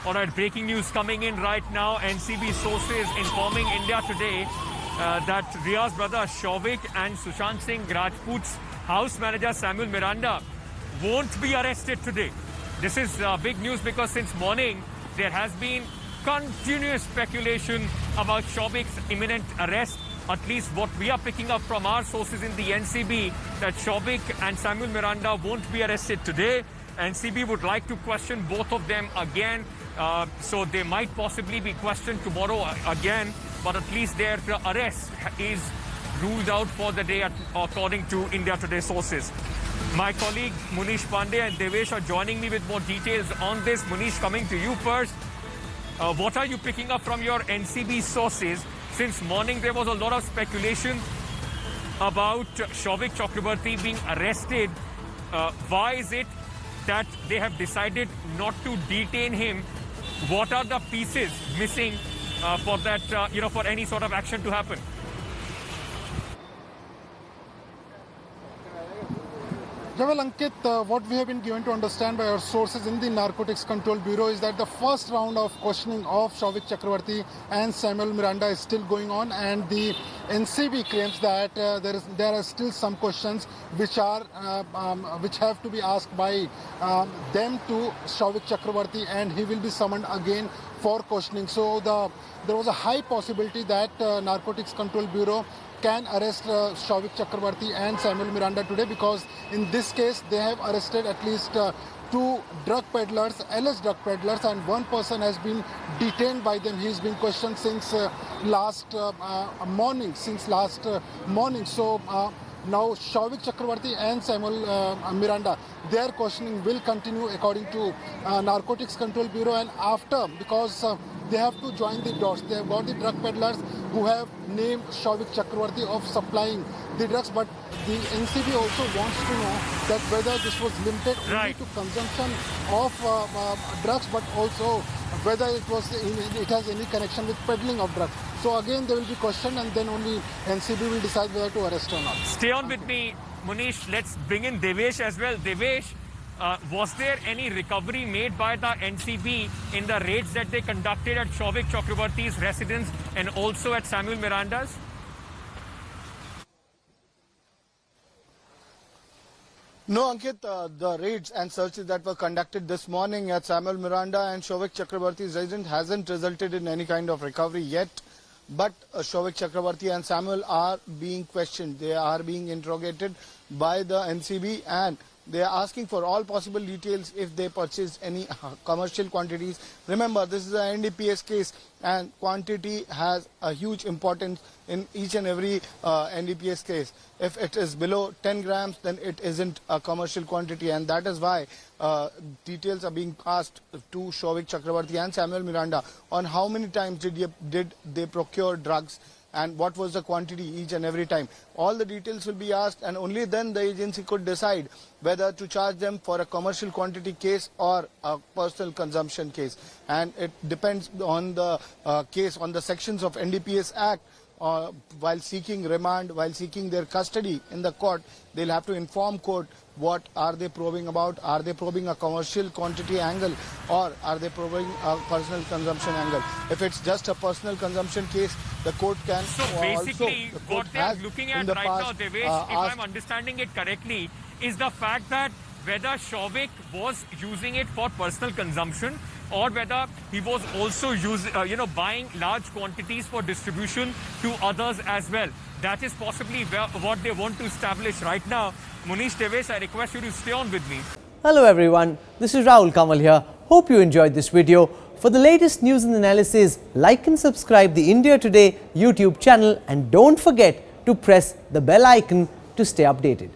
All right, breaking news coming in right now. NCB sources informing India Today that Ria's brother Shouvik and Sushant Singh Rajput's house manager Samuel Miranda won't be arrested today. This is big news because since morning there has been continuous speculation about Shouvik's imminent arrest. At least what we are picking up from our sources in the NCB, that Shouvik and Samuel Miranda won't be arrested today. NCB would like to question both of them again. So they might possibly be questioned tomorrow again, but at least their arrest is ruled out for the day according to India Today sources. My colleague Munish Pandey and Devesh are joining me with more details on this. Munish, coming to you first. What are you picking up from your NCB sources? Since morning there was a lot of speculation about Shouvik Chakrabarti being arrested. Why is it that they have decided not to detain him? What are the pieces missing for that, for any sort of action to happen? Well, Ankit, what we have been given to understand by our sources in the Narcotics Control Bureau is that the first round of questioning of Shouvik Chakrabarti and Samuel Miranda is still going on, and the NCB claims that there are still some questions which have to be asked by them to Shouvik Chakrabarti, and he will be summoned again for questioning. So there was a high possibility that Narcotics Control Bureau can arrest Shouvik Chakrabarti and Samuel Miranda today, because in this case they have arrested at least two drug peddlers, alleged drug peddlers, and one person has been detained by them. He's been questioned since last morning. So now Shouvik Chakrabarti and Samuel Miranda, their questioning will continue according to Narcotics Control Bureau, and after, because they have to join the dots. They have got the drug peddlers who have named Shouvik Chakrabarti of supplying the drugs, but the NCB also wants to know that whether this was limited only to consumption of drugs, but also whether it has any connection with peddling of drugs. So again, they will be questioned, and then only NCB will decide whether to arrest or not. Stay on with me, Munish. Let's bring in Devesh as well. Devesh, was there any recovery made by the NCB in the raids that they conducted at Shouvik Chakrabarti's residence and also at Samuel Miranda's? No, Ankit, the raids and searches that were conducted this morning at Samuel Miranda and Shouvik Chakrabarti's residence hasn't resulted in any kind of recovery yet. But Shouvik Chakrabarti and Samuel are being questioned. They are being interrogated by the NCB, and they are asking for all possible details if they purchased any commercial quantities. Remember, this is an NDPS case, and quantity has a huge importance in each and every NDPS case. If it is below 10 grams, then it isn't a commercial quantity, and that is why details are being asked to Shouvik Chakrabarti and Samuel Miranda on how many times did they procure drugs, and what was the quantity each and every time. All the details will be asked, and only then the agency could decide whether to charge them for a commercial quantity case or a personal consumption case. And it depends on the case, on the sections of NDPS Act. While seeking remand, while seeking their custody in the court, they'll have to inform court what are they probing about. Are they probing a commercial quantity angle, or are they probing a personal consumption angle? If it's just a personal consumption case, the court can So basically, what they are looking at right now, Devesh, if I'm understanding it correctly, is the fact that whether Shouvik was using it for personal consumption, or whether he was also buying large quantities for distribution to others as well. That is possibly what they want to establish right now. Munish, Devesh, I request you to stay on with me. Hello everyone, this is Rahul Kamal here. Hope you enjoyed this video. For the latest news and analysis, like and subscribe the India Today YouTube channel, and don't forget to press the bell icon to stay updated.